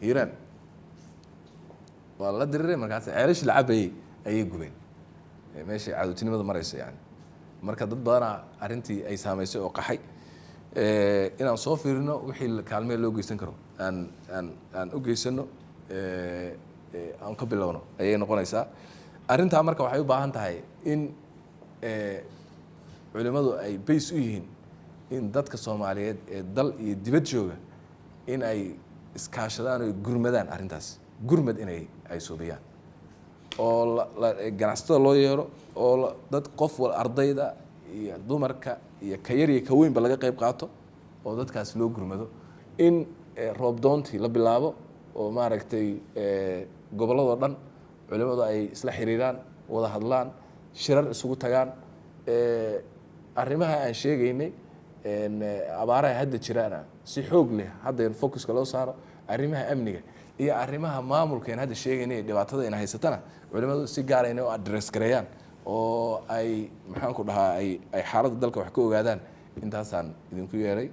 hiiraan waa la diriray markaas ceelash la cabayay ayay gubeen meesha caadootinimada maraysa yani marka dad badanaa arrintii ay saamaysay oo qaxay inaan soo fiirino wixii kaalmee loo geysan karo aan u geysano aan ka bilowno ayay noqonaysaa arrintaa marka waxay u baahan tahay in culimadu ay bays u yihiin in dadka Soomaaliyeed ee dal iyo dibad jooga in ay iskaashadaan oo gurmadaan arrintaas gurmad inay ay soobiyaan oo ganacsatada loo yeero oo dad qof wal ardayda iyo dumarka iyo ka yar iyo ka weynba laga qayb qaato oo dadkaas loo gurmado in roob doontii la bilaabo oo maaragtay gobolada dhan culimadu ay isla xiriiraan wada hadlaan shirar isugu tagaan arrimaha aan sheegaynay abaaraha hadda jiraana si xoog leh hadda focuska loo saaro arrimaha amniga iyo arrimaha maamulka aan hadda sheegaynay dhibaatada in haysatana culimadu si gaar ah inay u address gareeyaan oo ay maxaan ku dhahaa ay xaaladda dalka wax ka ogaadaan intaasaan idinku yeeray